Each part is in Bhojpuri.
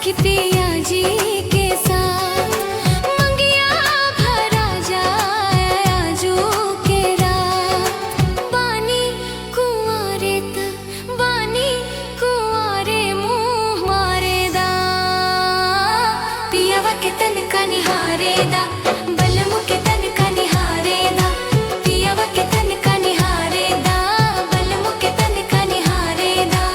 सखी पिया जी के साथ मंगिया भरा जाए आजू के रात। बानी कुंवारे मुँह मारे दा पियावा के तन का निहारे दा बलमु के तन का निहारे दा पियावा के तन का निहारे दा बलमु के तन का निहारे दा।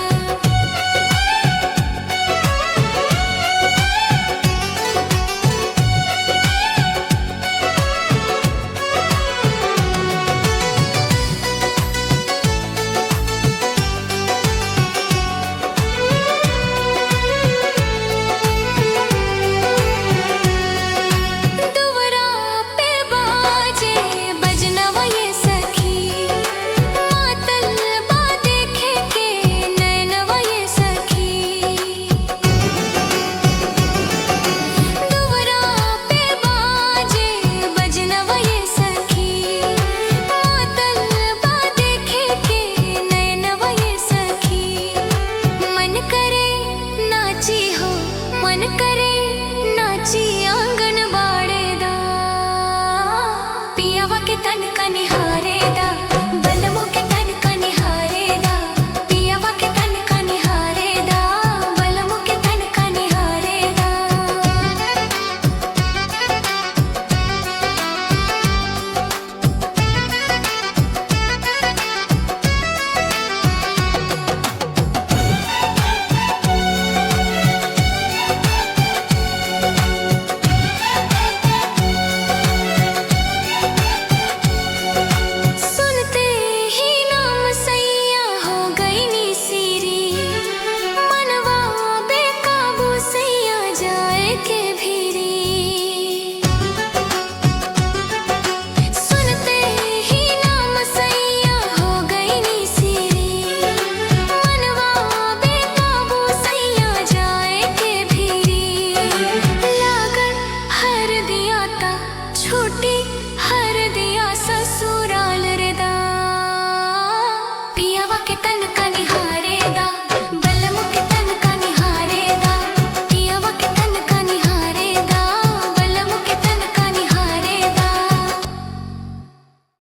मन